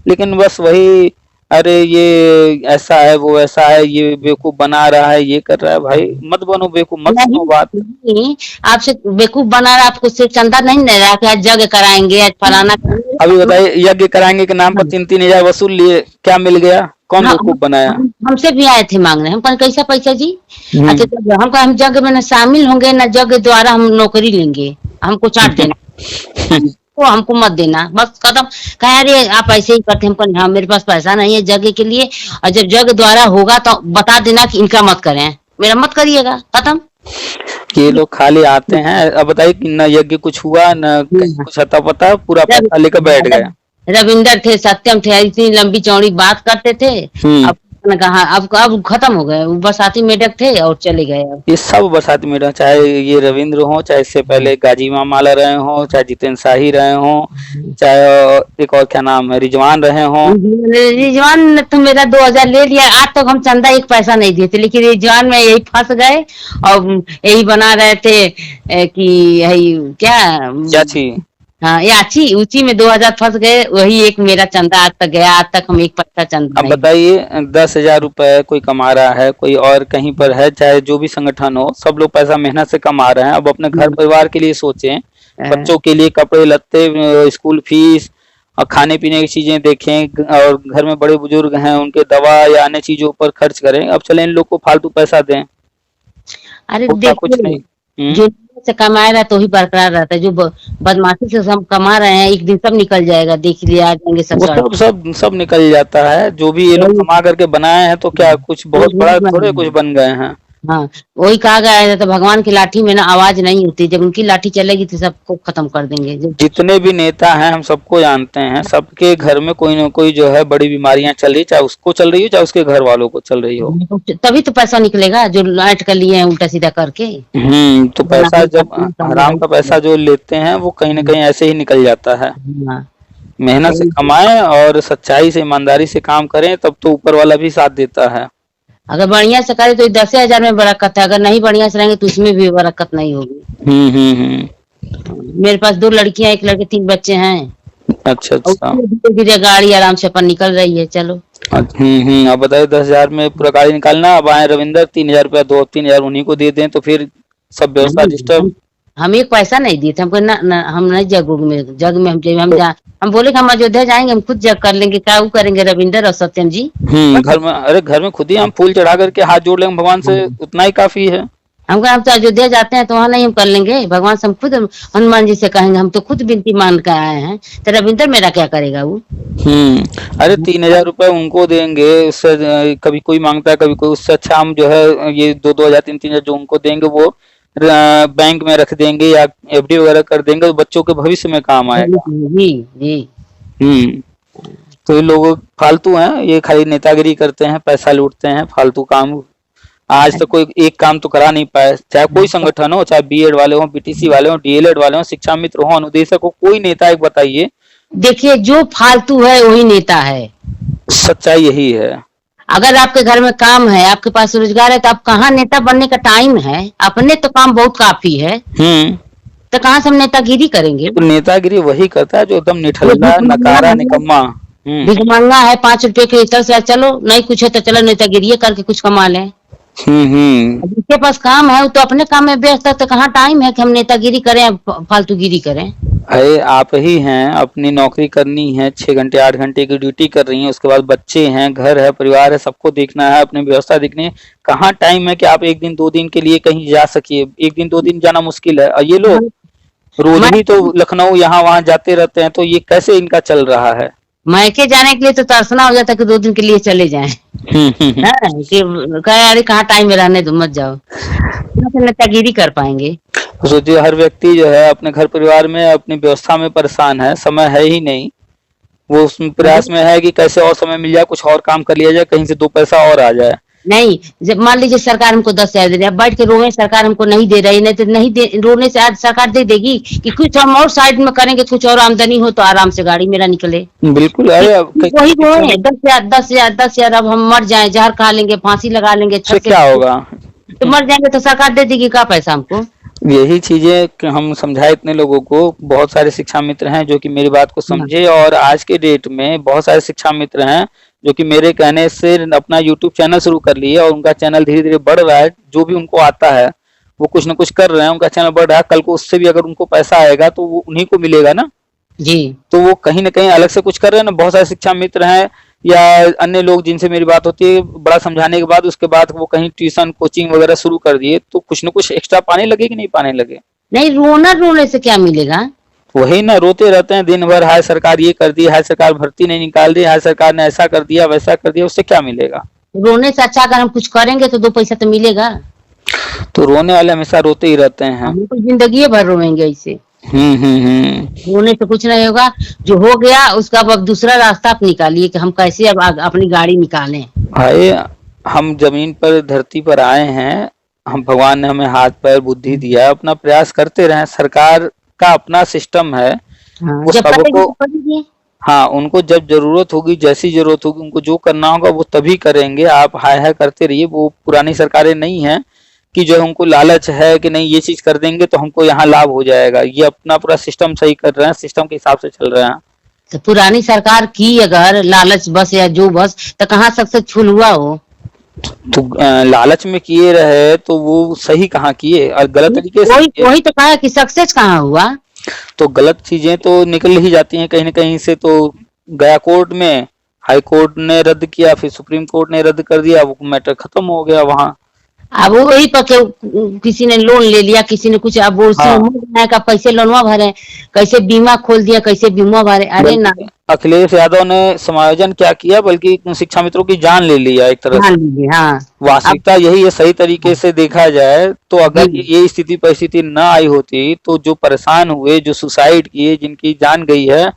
लेकिन बस वही, अरे ये ऐसा है, वो ऐसा है, ये बेवकूफ बना रहा है, ये कर रहा है, भाई मत बनो बेवकूफ, मत सुनो बात। आपसे बेवकूफ बना रहा, आपको से चंदा नहीं दे रहा कि आज यज्ञ कराएंगे, आज फलाना। अभी बताइए, यज्ञ कराएंगे के नाम पर 3-3 हजार वसूल लिए, क्या मिल गया, कौन बेवकूफ बनाया? हमसे भी आए थे मांगने, हम कहा कैसा पैसा जी? अच्छा, हम कहा हम यज्ञ में न शामिल होंगे, न यज्ञ द्वारा हम नौकरी लेंगे, हमको चाट देना। तो हमको मत देना, बस खत्म। कहा अरे आप ऐसे ही करते, हमको हाँ मेरे पास पैसा नहीं है जग के लिए, और जब जग द्वारा होगा तो बता देना कि इनका मत करें, मेरा मत करिएगा, खत्म। ये लोग खाली आते हैं। अब बताइए कि न यज्ञ कुछ हुआ, न कुछ अता पता, पूरा पैसा लेकर बैठ गए। रविंदर थे, सत्यम थे, इतनी लंबी चौड़ी बात करते थे। अब कहा अब खत्म हो गए, बरसाती मेढक थे और चले गए। अब ये सब बरसाती मेढक, चाहे ये रविंद्र हो, चाहे इससे पहले गाजी मामाला रहे हो, चाहे जितेंद्र शाही रहे हो, चाहे एक और क्या नाम है रिजवान रहे हो। रिजवान ने तो मेरा 2000 ले लिया, आज तक हम चंदा एक पैसा नहीं दिए थे, लेकिन रिजवान में यही फंस गए और यही बना रहे थे कि यही क्या हाँ याची ऊंची में 2000 फंस गए, वही एक मेरा चंदा आज तक गया, आज तक हम एक पैसा चंदा। अब बताइए 10,000 रुपए कोई कमा रहा है, कोई और कहीं पर है, चाहे जो भी संगठन हो, सब लोग पैसा मेहनत से कमा रहे हैं। अब अपने घर परिवार के लिए सोचें, बच्चों के लिए कपड़े लत्ते, स्कूल फीस और खाने पीने की चीजें देखें, और घर में बड़े बुजुर्ग हैं उनके दवा या अन्य चीजों पर खर्च करें। अब चले इन लोग को फालतू पैसा दें, अरे कुछ नहीं, जो से कमा रहा है तो ही बरकरार रहता है, जो बदमाशी से हम कमा रहे हैं एक दिन सब निकल जाएगा, देख लिया आ जाएंगे सब निकल जाता है। जो भी ये लोग कमा करके बनाए हैं, तो क्या कुछ बहुत बड़ा थोड़े कुछ बन गए हैं। हाँ, वही कहा गया है, तो भगवान की लाठी में ना आवाज नहीं होती, जब उनकी लाठी चलेगी तो सबको खत्म कर देंगे। जितने भी नेता हैं हम सबको जानते हैं, सबके घर में कोई ना कोई जो है बड़ी बीमारियां चल रही, चाहे उसको चल रही हो चाहे उसके घर वालों को चल रही हो। तभी तो पैसा निकलेगा, जो लाइट कर लिए हैं उल्टा सीधा करके। तो पैसा जब हराम का पैसा जो लेते हैं वो कहीं ना कहीं ऐसे ही निकल जाता है। मेहनत से कमाएं और सच्चाई से ईमानदारी से काम करें, तब तो ऊपर वाला भी साथ देता है। अगर बढ़िया से करे तो 10,000 में बरकत है, अगर नहीं बढ़िया से रहेंगे तो उसमें भी बरकत नहीं होगी। मेरे पास 2 लड़कियां, 1 लड़के, 3 बच्चे हैं। अच्छा। धीरे धीरे गाड़ी आराम से अपन निकल रही है, चलो। अब बताइए 10,000 में पूरा गाड़ी निकालना। अब आए रविंदर 3,000 रुपया 2-3 हजार उन्हीं को दे दें, तो फिर सब व्यवस्था डिस्टर्ब। हम एक पैसा नहीं दिए थे, हमको ना हम नहीं जग में हम बोले कि हम अयोध्या जाएंगे, हम खुद जग कर लेंगे, क्या वो करेंगे रविंदर और सत्यम जी। घर में खुद ही हम फूल चढ़ा करके हाथ जोड़ लेंगे भगवान से, उतना ही काफी है। हम तो अयोध्या जाते हैं तो वहाँ नहीं हम कर लेंगे, भगवान से हम खुद हनुमान जी से कहेंगे, हम तो खुद विनती मान कर आए हैं, तो रविंदर मेरा क्या करेगा वो। अरे 3,000 रुपए उनको देंगे, उससे कभी कोई मांगता है कभी कोई, उससे अच्छा हम जो है ये 2-2 हजार 3-3 हजार जो उनको देंगे वो बैंक में रख देंगे या एफडी वगैरह कर देंगे, तो बच्चों के भविष्य में काम आएगा। जी जी। तो ये लोग फालतू हैं, ये खाली नेतागिरी करते हैं, पैसा लूटते हैं, फालतू काम। आज तक कोई एक काम तो करा नहीं पाए, चाहे कोई संगठन हो, चाहे बीएड वाले हो, बीटीसी वाले हो, डीएलएड वाले हो, शिक्षा मित्र हो, अनुदेशक हो, कोई नेता एक बताइए। देखिए जो फालतू है वही नेता है, सच्चाई यही है। अगर आपके घर में काम है, आपके पास रोजगार है, तो आप कहाँ नेता बनने का टाइम है, अपने तो काम बहुत काफी है, तो कहाँ से हम नेतागिरी करेंगे। तो नेतागिरी वही करता है जो एकदम निठल्ला, नकारा, निकम्मा, भिखमंगा है, 5 रुपए के इतर से चलो, नहीं कुछ है तो चलो नेतागिरी करके कुछ कमा लें। जिसके पास काम है वो तो अपने काम में व्यस्त है, तो कहाँ टाइम है कि हम नेतागिरी करें, फालतूगिरी करें। अरे आप ही हैं, अपनी नौकरी करनी है, 6 घंटे 8 घंटे की ड्यूटी कर रही हैं, उसके बाद बच्चे हैं, घर है, परिवार है, सबको देखना है, अपनी व्यवस्था देखनी है। कहाँ टाइम है कि आप 1 दिन 2 दिन के लिए कहीं जा सकिए। 1 दिन 2 दिन जाना मुश्किल है, और ये लोग रोज ही तो लखनऊ यहाँ वहाँ जाते रहते हैं, तो ये कैसे इनका चल रहा है। मैके जाने के लिए तो तरसना हो जाता है कि 2 दिन के लिए चले जाएं। अरे कहाँ टाइम में रहने दो, मत जाओ, नेतागिरी कर पाएंगे। सोचिए हर व्यक्ति जो है अपने घर परिवार में अपनी व्यवस्था में परेशान है, समय है ही नहीं, वो उस प्रयास में है कि कैसे और समय मिल जाए, कुछ और काम कर लिया जाए, कहीं से 2 पैसा और आ जाए। नहीं, जब मान लीजिए सरकार हमको 10,000 दे रही है, बैठ के रोए सरकार हमको नहीं दे रही, नहीं तो नहीं दे, रोने से आज सरकार दे देगी कि कुछ हम और साइड में करेंगे, कुछ और आमदनी हो तो आराम से गाड़ी मेरा निकले। बिल्कुल। अरे वही रोए 10,000 अब हम मर जाए, जहर खा लेंगे, फांसी लगा लेंगे, क्या होगा, तो मर जाएंगे तो सरकार दे देगी क्या पैसा हमको। यही चीजें हम समझाए इतने लोगों को। बहुत सारे शिक्षा मित्र हैं जो कि मेरी बात को समझे, और आज के डेट में बहुत सारे शिक्षा मित्र हैं जो कि मेरे कहने से अपना यूट्यूब चैनल शुरू कर लिए, और उनका चैनल धीरे धीरे बढ़ रहा है। जो भी उनको आता है वो कुछ ना कुछ कर रहे हैं, उनका चैनल बढ़ रहा है। कल को उससे भी अगर उनको पैसा आएगा तो वो उन्हीं को मिलेगा ना जी। तो वो कहीं ना कहीं अलग से कुछ कर रहे हैं ना। बहुत सारे शिक्षा मित्र हैं या अन्य लोग जिनसे मेरी बात होती है, बड़ा समझाने के बाद उसके बाद वो कहीं ट्यूशन कोचिंग वगैरह शुरू कर दिए, तो कुछ ना कुछ एक्स्ट्रा पाने लगे कि नहीं पाने लगे। नहीं, रोने से क्या मिलेगा। वही ना, रोते रहते हैं दिन भर, हाय सरकार ये कर दी, हाय सरकार भर्ती नहीं निकाल दी, हाय सरकार ने ऐसा कर दिया वैसा कर दिया, उससे क्या मिलेगा। रोने से अच्छा अगर हम कुछ करेंगे तो 2 पैसा तो मिलेगा। तो रोने वाले हमेशा रोते ही रहते हैं, हम तो जिंदगी भर रोएंगे ऐसे। रोने से कुछ नहीं होगा, जो हो गया उसका अब दूसरा रास्ता आप निकालिए कि हम कैसे अब अपनी गाड़ी निकालें। भाई हम जमीन पर धरती पर आए हैं, हम भगवान ने हमें हाथ पैर बुद्धि दिया, अपना प्रयास करते रहें। सरकार का अपना सिस्टम है, वो सबको, हाँ उनको जब जरूरत होगी, जैसी जरूरत होगी, उनको जो करना होगा वो तभी करेंगे। आप हाय हाय करते रहिए। वो पुरानी सरकारें नहीं है कि जो उनको लालच है कि नहीं ये चीज कर देंगे तो हमको यहाँ लाभ हो जाएगा। ये अपना पूरा सिस्टम सही कर रहे हैं, सिस्टम के हिसाब से चल रहे हैं। तो पुरानी सरकार की अगर लालच बस या जो बस, तो कहाँ सक्सेसफुल हुआ हो। तो लालच में किए रहे तो वो सही कहाँ किए, और गलत तरीके से वही तो कहा कि सक्सेस कहाँ हुआ। तो गलत चीजें तो निकल ही जाती हैं कहीं ना कहीं से। तो गया कोर्ट में, हाई कोर्ट ने रद्द किया, फिर सुप्रीम कोर्ट ने रद्द कर दिया, वो मैटर खत्म हो गया वहाँ। अब वही पर किसी ने लोन ले लिया, किसी ने कुछ, अब वो का पैसे लोनवा भरे, कैसे बीमा खोल दिया, कैसे बीमा भरे। अरे ना, अखिलेश यादव ने समायोजन क्या किया, बल्कि शिक्षा मित्रों की जान ले लिया एक तरह से। हाँ। वास्तविकता यही है, सही तरीके से देखा जाए तो अगर ये स्थिति परिस्थिति न आई होती तो जो परेशान हुए, जो सुसाइड किए, जिनकी जान गई है,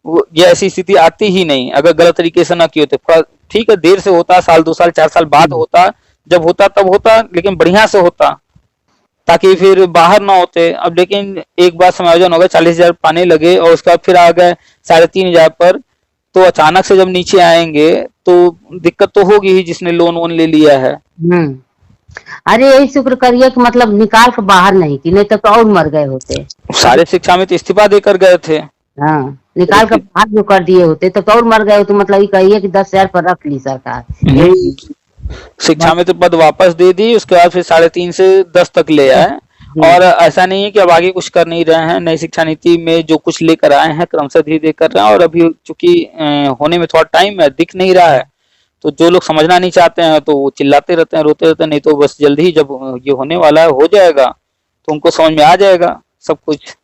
वो ये ऐसी स्थिति आती ही नहीं अगर गलत तरीके से न किए होते। ठीक है, देर से होता, साल 2 साल 4 साल बाद होता, जब होता तब होता, लेकिन बढ़िया से होता ताकि फिर बाहर ना होते। अब लेकिन एक बार समायोजन हो गया, 40,000 पाने लगे और उसका फिर आ गए 3,500 पर, तो अचानक से जब नीचे आएंगे तो दिक्कत तो होगी ही जिसने लोन वोन ले लिया है। अरे यही शुक्र करिए कि मतलब निकाल के बाहर नहीं की, नहीं तो और मर गए होते। सारे शिक्षा में तो इस्तीफा देकर गए थे। हाँ, निकाल कर बाहर जो कर दिए होते तो और मर गए होते। मतलब ये कहिए कि 10,000 पर रख ली सरकार, शिक्षा में तो पद वापस दे दी, उसके बाद फिर 3.5 से 10 तक ले आए। और ऐसा नहीं है कि अब आगे कुछ कर नहीं रहे हैं। नई शिक्षा नीति में जो कुछ लेकर आए हैं क्रमशः धीरे धीरे कर रहे हैं, और अभी चूंकि होने में थोड़ा टाइम है, दिख नहीं रहा है, तो जो लोग समझना नहीं चाहते हैं तो वो चिल्लाते रहते हैं, रोते रहते हैं। नहीं तो बस जल्दी ही जब ये होने वाला है, हो जाएगा, तो उनको समझ में आ जाएगा सब कुछ।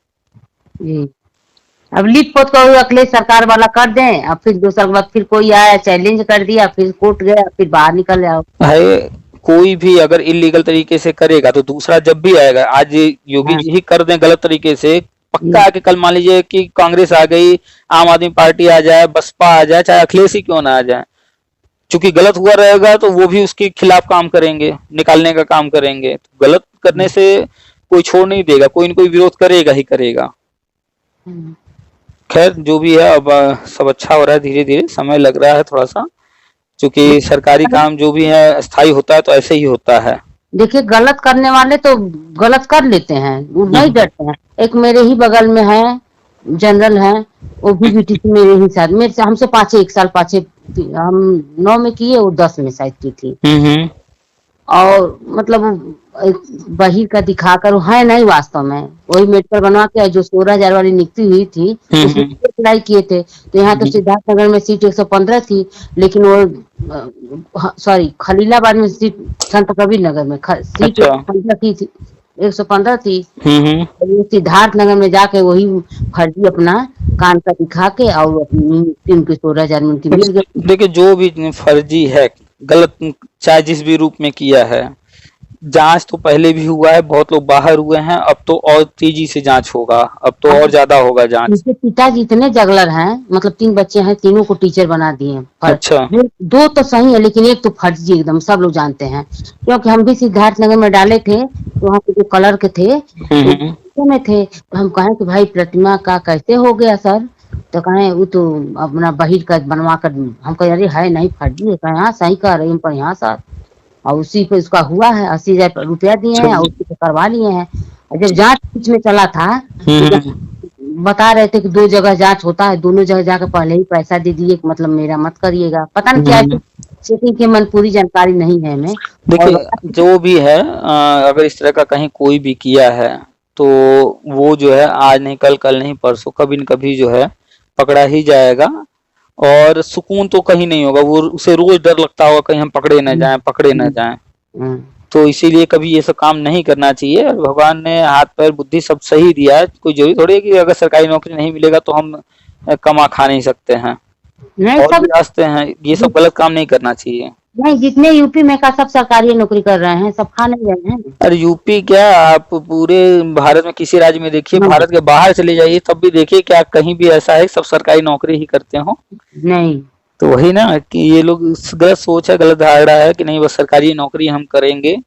अब लिप पोत को अखिलेश सरकार वाला कर दें, अब फिर दूसरा बात फिर कोई आया चैलेंज कर दिया, फिर कोर्ट गया, फिर बाहर निकल जाओ। भाई कोई भी अगर इलीगल तरीके से करेगा तो दूसरा जब भी आएगा, आज योगी जी ही कर दें गलत तरीके से, पक्का आके कल मान लीजिए कि कांग्रेस आ गई, आम आदमी पार्टी आ जाए, बसपा आ जाए, चाहे अखिलेश ही क्यों ना आ जाए, चूंकि गलत हुआ रहेगा तो वो भी उसके खिलाफ काम करेंगे, निकालने का काम करेंगे। तो गलत करने से कोई छोड़ नहीं देगा, कोई न कोई विरोध करेगा ही करेगा। खैर जो भी है, अब सब अच्छा हो रहा है, धीरे धीरे समय लग रहा है थोड़ा सा, क्योंकि सरकारी काम जो भी है स्थायी होता है तो ऐसे ही होता है। देखिए गलत करने वाले तो गलत कर लेते हैं, वो नहीं डरते हैं। एक मेरे ही बगल में है, जनरल है, वो भी बीटीसी मेरे ही साथ, मेरे से हमसे पाछे 1 साल पाछे, हम 9 में किए, वो 10 में शायद की थी। और मतलब बही का दिखाकर, वो है नहीं वास्तव में, वही मेडिकल बनवा के जो 16,000 वाली नियुक्ति हुई थी उसमें अप्लाई किए थे। तो यहाँ तो सिद्धार्थनगर में सीट 115 थी, लेकिन वो सॉरी खलीलाबाद में सीट, संत कबीर नगर में सीट 115 थी। सिद्धार्थ नगर में जाके वही फर्जी अपना कान का दिखा के और अपनी उनकी 16,000 में उनकी मिल गई। देखिए जो भी फर्जी है, गलत चाहे जिस भी रूप में किया है, जांच तो पहले भी हुआ है, बहुत लोग बाहर हुए हैं, अब तो और तेजी से जांच होगा, अब तो और ज्यादा होगा जांच। उनके पिताजी इतने जगलर हैं, मतलब 3 बच्चे हैं, तीनों को टीचर बना दिए। अच्छा। 2 तो सही है, लेकिन एक तो फर्जी एकदम, सब लोग जानते हैं। क्योंकि हम भी सिद्धार्थ नगर में डाले थे, तो वहाँ पे जो कलर के थे में थे, तो हम कहें कि भाई प्रतिमा का कैसे हो गया सर, तो कहें वो तो अपना बहिर का बनवा कर, हम कहे अरे है नहीं फर्जी है, कहें हाँ सही कह रही पर यहाँ सर, और उसी पे उसका हुआ है, 80,000 रुपया दिए हैं और उसी पे करवा लिए हैं। जब जांच बीच में चला था तो बता रहे थे कि 2 जगह जांच होता है, दोनों जगह जाकर पहले ही पैसा दे दिए, मतलब मेरा मत करिएगा, पता नहीं क्या चेकिंग के मन पूरी जानकारी नहीं है हमें। देखिए जो भी है, अगर इस तरह का कहीं कोई भी किया है तो वो जो है आज नहीं कल, कल नहीं परसों, कभी न कभी जो है पकड़ा ही जाएगा, और सुकून तो कहीं नहीं होगा, वो उसे रोज डर लगता होगा कहीं हम पकड़े न जाएं, पकड़े न जाएं। तो इसीलिए कभी ये सब काम नहीं करना चाहिए। और भगवान ने हाथ पैर बुद्धि सब सही दिया है, कोई जरूरी थोड़ी है कि अगर सरकारी नौकरी नहीं मिलेगा तो हम कमा खा नहीं सकते हैं, और भी रास्ते हैं, ये सब गलत काम नहीं करना चाहिए। नहीं, जितने यूपी में का सब सरकारी नौकरी कर रहे हैं, सब खा नहीं रहे हैं। अरे यूपी क्या, आप पूरे भारत में किसी राज्य में देखिए, भारत के बाहर चले जाइए तब भी देखिए क्या कहीं भी ऐसा है सब सरकारी नौकरी ही करते हो? नहीं। तो वही ना कि ये लोग गलत सोच है, गलत धारणा है कि नहीं बस सरकारी नौकरी हम करेंगे।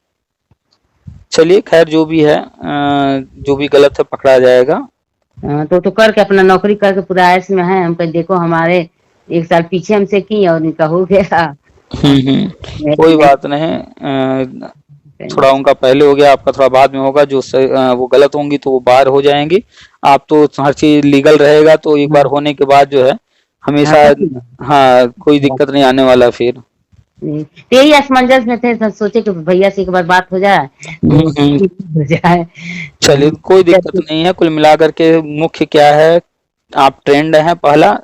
चलिए खैर जो भी है, जो भी गलत है पकड़ा जाएगा। तो करके अपना नौकरी करके पूरा ऐश में है, हम कह देखो हमारे 1 साल पीछे हमसे की और इनका हो गया। कोई बात नहीं, थोड़ा उनका पहले हो गया, आपका थोड़ा बाद में होगा, जो वो गलत होंगी तो वो बाहर हो जाएंगी। आप तो हर चीज लीगल रहेगा तो एक बार होने के बाद जो है हमेशा, हाँ कोई दिक्कत नहीं आने वाला। फिर यही असमंजस में थे, सोचे कि भैया से एक बार बात हो जाए हो जाए। चलिए कोई दिक्कत नहीं है, कुल मिलाकर के मुख्य क्या है, आप ट्रेंड हैं, पहला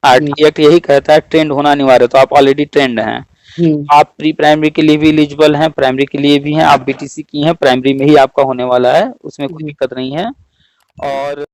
आरटीआई एक्ट यही कहता है ट्रेंड होना अनिवार्य, तो आप ऑलरेडी ट्रेंड हैं, आप प्री प्राइमरी के लिए भी एलिजिबल हैं, प्राइमरी के लिए भी हैं, आप बीटीसी की हैं, प्राइमरी में ही आपका होने वाला है, उसमें कोई दिक्कत नहीं है। और